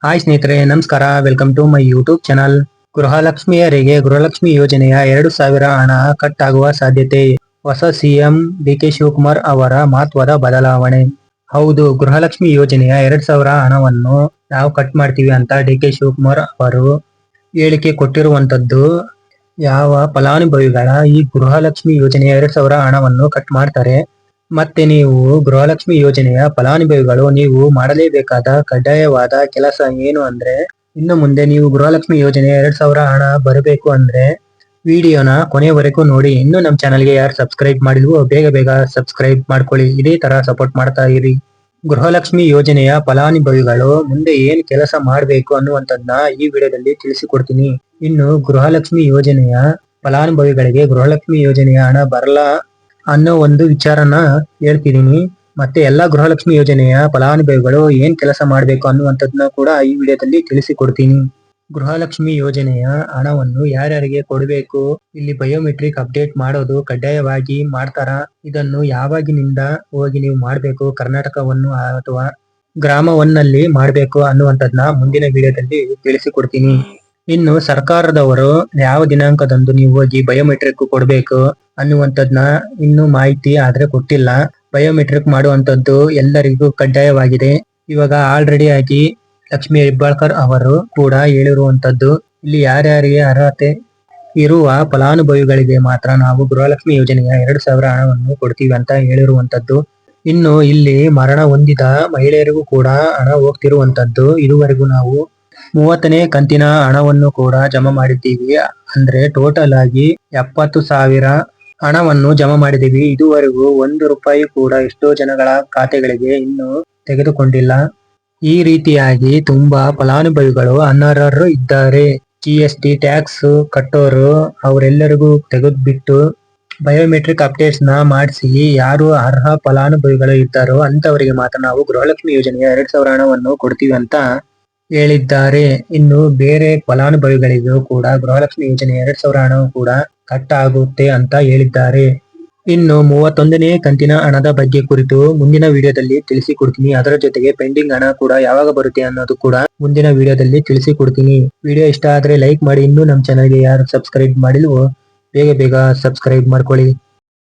Hi ಸ್ನೇಹಿತರೆ, ನಮಸ್ಕಾರ. Welcome to my YouTube channel. ಗೃಹಲಕ್ಷ್ಮಿಯರಿಗೆ ಗೃಹಲಕ್ಷ್ಮಿ ಯೋಜನೆಯ 2,000 ಹಣ ಕಟ್ ಆಗುವ ಸಾಧ್ಯತೆ. ಹೊಸ ಸಿಎಂ ಡಿಕೆ ಶಿವಕುಮಾರ್ ಅವರ ಮಹತ್ವದ ಬದಲಾವಣೆ. ಹೌದು, ಗೃಹಲಕ್ಷ್ಮಿ ಯೋಜನೆಯ 2,000 ಹಣವನ್ನು ನಾವು ಕಟ್ ಮಾಡ್ತೀವಿ ಅಂತ ಡಿಕೆ ಶಿವಕುಮಾರ್ ಅವರು ಹೇಳಿಕೆ ಕೊಟ್ಟಿರುವಂತದ್ದು. ಯಾವ ಫಲಾನುಭವಿಗಳ ಈ ಗೃಹಲಕ್ಷ್ಮಿ ಯೋಜನೆಯ 2,000 ಹಣವನ್ನು ಕಟ್ ಮಾಡ್ತಾರೆ. ಮತ್ತೆ ನೀವು ಗೃಹಲಕ್ಷ್ಮಿ ಯೋಜನೆಯ ಫಲಾನುಭವಿಗಳು ನೀವು ಮಾಡಲೇಬೇಕಾದ ಕಡ್ಡಾಯವಾದ ಕೆಲಸ ಏನು ಅಂದ್ರೆ, ಇನ್ನು ಮುಂದೆ ನೀವು ಗೃಹಲಕ್ಷ್ಮಿ ಯೋಜನೆಯ 2,000 ಹಣ ಬರಬೇಕು ಅಂದ್ರೆ ವಿಡಿಯೋನ ಕೊನೆಯವರೆಗೂ ನೋಡಿ. ಇನ್ನು ನಮ್ಮ ಚಾನಲ್ಗೆ ಯಾರು ಸಬ್ಸ್ಕ್ರೈಬ್ ಮಾಡಿಲ್ವೋ ಬೇಗ ಬೇಗ ಸಬ್ಸ್ಕ್ರೈಬ್ ಮಾಡ್ಕೊಳ್ಳಿ. ಇದೇ ತರ ಸಪೋರ್ಟ್ ಮಾಡ್ತಾ ಇರಿ. ಗೃಹಲಕ್ಷ್ಮಿ ಯೋಜನೆಯ ಫಲಾನುಭವಿಗಳು ಮುಂದೆ ಏನ್ ಕೆಲಸ ಮಾಡಬೇಕು ಅನ್ನುವಂಥದ್ದನ್ನ ಈ ವಿಡಿಯೋದಲ್ಲಿ ತಿಳಿಸಿಕೊಡ್ತೀನಿ. ಇನ್ನು ಗೃಹಲಕ್ಷ್ಮಿ ಯೋಜನೆಯ ಫಲಾನುಭವಿಗಳಿಗೆ ಗೃಹಲಕ್ಷ್ಮಿ ಯೋಜನೆಯ ಹಣ ಬರಲ್ಲ ಅನ್ನೋ ಒಂದು ವಿಚಾರನ ಹೇಳ್ತಿದೀನಿ. ಮತ್ತೆ ಎಲ್ಲಾ ಗೃಹಲಕ್ಷ್ಮಿ ಯೋಜನೆಯ ಫಲಾನುಭವಿಗಳು ಏನ್ ಕೆಲಸ ಮಾಡಬೇಕು ಅನ್ನುವಂಥದ್ದನ್ನ ಕೂಡ ಈ ವಿಡಿಯೋದಲ್ಲಿ ತಿಳಿಸಿಕೊಡ್ತೀನಿ. ಗೃಹಲಕ್ಷ್ಮಿ ಯೋಜನೆಯ ಹಣವನ್ನು ಯಾರ್ಯಾರಿಗೆ ಕೊಡಬೇಕು, ಇಲ್ಲಿ ಬಯೋಮೆಟ್ರಿಕ್ ಅಪ್ಡೇಟ್ ಮಾಡೋದು ಕಡ್ಡಾಯವಾಗಿ ಮಾಡ್ತಾರ, ಇದನ್ನು ಯಾವಾಗಿನಿಂದ ಹೋಗಿ ನೀವು ಮಾಡಬೇಕು, ಕರ್ನಾಟಕವನ್ನು ಅಥವಾ ಗ್ರಾಮವನ್ನಲ್ಲಿ ಮಾಡಬೇಕು ಅನ್ನುವಂಥದ್ದನ್ನ ಮುಂದಿನ ವಿಡಿಯೋದಲ್ಲಿ ತಿಳಿಸಿಕೊಡ್ತೀನಿ. ಇನ್ನು ಸರ್ಕಾರದವರು ಯಾವ ದಿನಾಂಕದಂದು ನೀವು ಹೋಗಿ ಬಯೋಮೆಟ್ರಿಕ್ ಕೊಡಬೇಕು ಅನ್ನುವಂಥದ್ದನ್ನ ಇನ್ನು ಮಾಹಿತಿ ಆದ್ರೆ ಕೊಟ್ಟಿಲ್ಲ. ಬಯೋಮೆಟ್ರಿಕ್ ಮಾಡುವಂತದ್ದು ಎಲ್ಲರಿಗೂ ಕಡ್ಡಾಯವಾಗಿದೆ. ಇವಾಗ ಆಲ್ರೆಡಿ ಆಗಿ ಲಕ್ಷ್ಮೀ ಹೆಬ್ಬಾಳ್ಕರ್ ಅವರು ಕೂಡ ಹೇಳಿರುವಂತದ್ದು, ಇಲ್ಲಿ ಯಾರ್ಯಾರಿಗೆ ಅರ್ಹತೆ ಇರುವ ಫಲಾನುಭವಿಗಳಿಗೆ ಮಾತ್ರ ನಾವು ಗೃಹಲಕ್ಷ್ಮಿ ಯೋಜನೆಯ 2,000 ಹಣವನ್ನು ಕೊಡ್ತೀವಿ ಅಂತ ಹೇಳಿರುವಂತದ್ದು. ಇನ್ನು ಇಲ್ಲಿ ಮರಣ ಹೊಂದಿದ ಮಹಿಳೆಯರಿಗೂ ಕೂಡ ಹಣ ಹೋಗ್ತಿರುವಂತದ್ದು. ಇದುವರೆಗೂ ನಾವು 30ನೇ ಕಂತಿನ ಹಣವನ್ನು ಕೂಡ ಜಮಾ ಮಾಡಿದ್ದೀವಿ. ಅಂದ್ರೆ ಟೋಟಲ್ ಆಗಿ 70,000 ಹಣವನ್ನು ಜಮಾ ಮಾಡಿದ್ದೀವಿ. ಇದುವರೆಗೂ 1 ರೂಪಾಯಿ ಕೂಡ ಎಷ್ಟೋ ಜನಗಳ ಖಾತೆಗಳಿಗೆ ಇನ್ನು ತೆಗೆದುಕೊಂಡಿಲ್ಲ. ಈ ರೀತಿಯಾಗಿ ತುಂಬಾ ಫಲಾನುಭವಿಗಳು ಅನರ್ಹರು ಇದ್ದಾರೆ. GST ಟ್ಯಾಕ್ಸ್ ಕಟ್ಟೋರು ಅವರೆಲ್ಲರಿಗೂ ತೆಗೆದ್ಬಿಟ್ಟು ಬಯೋಮೆಟ್ರಿಕ್ ಅಪ್ಡೇಟ್ಸ್ ನ ಮಾಡಿಸಿ ಯಾರು ಅರ್ಹ ಫಲಾನುಭವಿಗಳು ಇದ್ದಾರೋ ಅಂತವರಿಗೆ ಮಾತ್ರ ನಾವು ಗೃಹಲಕ್ಷ್ಮಿ ಯೋಜನೆಯ 2,000 ಹಣವನ್ನು ಕೊಡ್ತೀವಿ ಅಂತ ಹೇಳಿದ್ದಾರೆ. ಇನ್ನು ಬೇರೆ ಫಲಾನುಭವಿಗಳಿಗೂ ಕೂಡ ಗೃಹಲಕ್ಷ್ಮಿ ಯೋಜನೆಯ 2,000 ಹಣವು ಕೂಡ ಕಟ್ ಆಗುತ್ತೆ ಅಂತ ಹೇಳಿದ್ದಾರೆ. ಇನ್ನು 31ನೇ ಕಂತಿನ ಹಣದ ಬಗ್ಗೆ ಕುರಿತು ಮುಂದಿನ ವಿಡಿಯೋದಲ್ಲಿ ತಿಳಿಸಿಕೊಡ್ತೀನಿ. ಅದರ ಜೊತೆಗೆ ಪೆಂಡಿಂಗ್ ಹಣ ಕೂಡ ಯಾವಾಗ ಬರುತ್ತೆ ಅನ್ನೋದು ಕೂಡ ಮುಂದಿನ ವಿಡಿಯೋದಲ್ಲಿ ತಿಳಿಸಿಕೊಡ್ತೀನಿ. ವಿಡಿಯೋ ಇಷ್ಟ ಆದ್ರೆ ಲೈಕ್ ಮಾಡಿ. ಇನ್ನು ನಮ್ಮ ಚಾನಲ್ಗೆ ಯಾರು ಸಬ್ಸ್ಕ್ರೈಬ್ ಮಾಡಿಲ್ವೋ ಬೇಗ ಬೇಗ ಸಬ್ಸ್ಕ್ರೈಬ್ ಮಾಡ್ಕೊಳ್ಳಿ.